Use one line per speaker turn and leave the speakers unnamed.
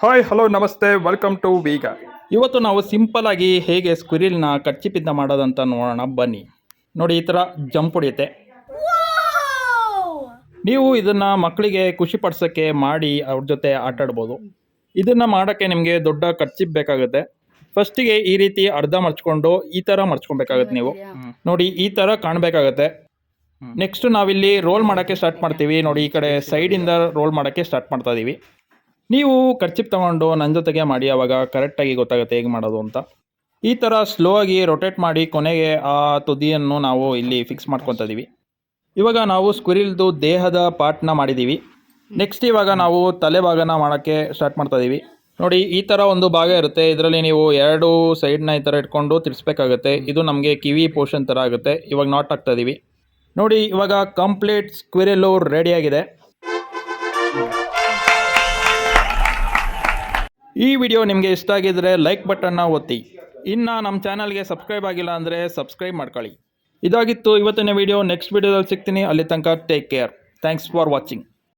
Hi hello ನಮಸ್ತೆ welcome to ವೀಗ. ಇವತ್ತು ನಾವು ಸಿಂಪಲ್ ಆಗಿ ಹೇಗೆ ಸ್ಕ್ವಿರಿಲ್ನ ಕಚ್ಚಿಪಿದ್ದ ಮಾಡೋದಂತ ನೋಡೋಣ ಬನ್ನಿ. ನೋಡಿ, ಈ ಥರ ಜಂಪ್ ಹೊಡೆಯುತ್ತೆ. ನೀವು ಇದನ್ನು ಮಕ್ಕಳಿಗೆ ಖುಷಿ ಪಡಿಸೋಕ್ಕೆ ಮಾಡಿ ಅವ್ರ ಜೊತೆ ಆಟಾಡ್ಬೋದು. ಇದನ್ನು ಮಾಡೋಕ್ಕೆ ನಿಮಗೆ ದೊಡ್ಡ ಕಚ್ಚಿಪ್ ಬೇಕಾಗುತ್ತೆ. ಫಸ್ಟಿಗೆ ಈ ರೀತಿ ಅರ್ಧ ಮರ್ಚ್ಕೊಂಡು ಈ ಥರ ಮರ್ಚ್ಕೊಬೇಕಾಗುತ್ತೆ. ನೀವು ನೋಡಿ, ಈ ಥರ ಕಾಣಬೇಕಾಗತ್ತೆ. ನೆಕ್ಸ್ಟ್ ನಾವಿಲ್ಲಿ ರೋಲ್ ಮಾಡೋಕ್ಕೆ ಸ್ಟಾರ್ಟ್ ಮಾಡ್ತೀವಿ. ನೋಡಿ, ಈ ಕಡೆ ಸೈಡಿಂದ ರೋಲ್ ಮಾಡೋಕ್ಕೆ ಸ್ಟಾರ್ಟ್ ಮಾಡ್ತಾ ಇದ್ದೀವಿ. ನೀವು ಕರ್ಚಿಪ್ ತೊಗೊಂಡು ನನ್ನ ಜೊತೆಗೆ ಮಾಡಿ, ಆವಾಗ ಕರೆಕ್ಟಾಗಿ ಗೊತ್ತಾಗುತ್ತೆ ಹೇಗೆ ಮಾಡೋದು ಅಂತ. ಈ ಥರ ಸ್ಲೋ ಆಗಿ ರೊಟೇಟ್ ಮಾಡಿ ಕೊನೆಗೆ ಆ ತುದಿಯನ್ನು ನಾವು ಇಲ್ಲಿ ಫಿಕ್ಸ್ ಮಾಡ್ಕೊತಾ ಇದ್ದೀವಿ. ಇವಾಗ ನಾವು ಸ್ಕ್ವಿರಿಲ್ದು ದೇಹದ ಪಾರ್ಟ್ನ ಮಾಡಿದ್ದೀವಿ. ನೆಕ್ಸ್ಟ್ ಇವಾಗ ನಾವು ತಲೆ ಭಾಗನ ಮಾಡೋಕ್ಕೆ ಸ್ಟಾರ್ಟ್ ಮಾಡ್ತಾ ಇದ್ದೀವಿ. ನೋಡಿ, ಈ ಥರ ಒಂದು ಭಾಗ ಇರುತ್ತೆ. ಇದರಲ್ಲಿ ನೀವು ಎರಡು ಸೈಡ್ನ ಈ ಥರ ಇಟ್ಕೊಂಡು ತಿರ್ಸ್ಬೇಕಾಗುತ್ತೆ. ಇದು ನಮಗೆ ಕಿವಿ ಪೋರ್ಷನ್ ಥರ ಆಗುತ್ತೆ. ಇವಾಗ ನಾಟ್ ಹಾಕ್ತಾ ಇದ್ದೀವಿ. ನೋಡಿ, ಇವಾಗ ಕಂಪ್ಲೀಟ್ ಸ್ಕ್ವಿರಿಲ್ಲು ರೆಡಿಯಾಗಿದೆ. ಈ ವಿಡಿಯೋ ನಿಮಗೆ ಇಷ್ಟ ಆಗಿದ್ರೆ ಲೈಕ್ ಬಟನ್ನ ಒತ್ತಿ. ಇನ್ನು ನಮ್ಮ ಚಾನಲ್ಗೆ ಸಬ್ಸ್ಕ್ರೈಬ್ ಆಗಿಲ್ಲ ಅಂದರೆ ಸಬ್ಸ್ಕ್ರೈಬ್ ಮಾಡ್ಕೊಳ್ಳಿ. ಇದಾಗಿತ್ತು ಇವತ್ತಿನ ವಿಡಿಯೋ. ನೆಕ್ಸ್ಟ್ ವಿಡಿಯೋದಲ್ಲಿ ಸಿಗ್ತೀನಿ. ಅಲ್ಲಿ ತನಕ take care. Thanks for watching.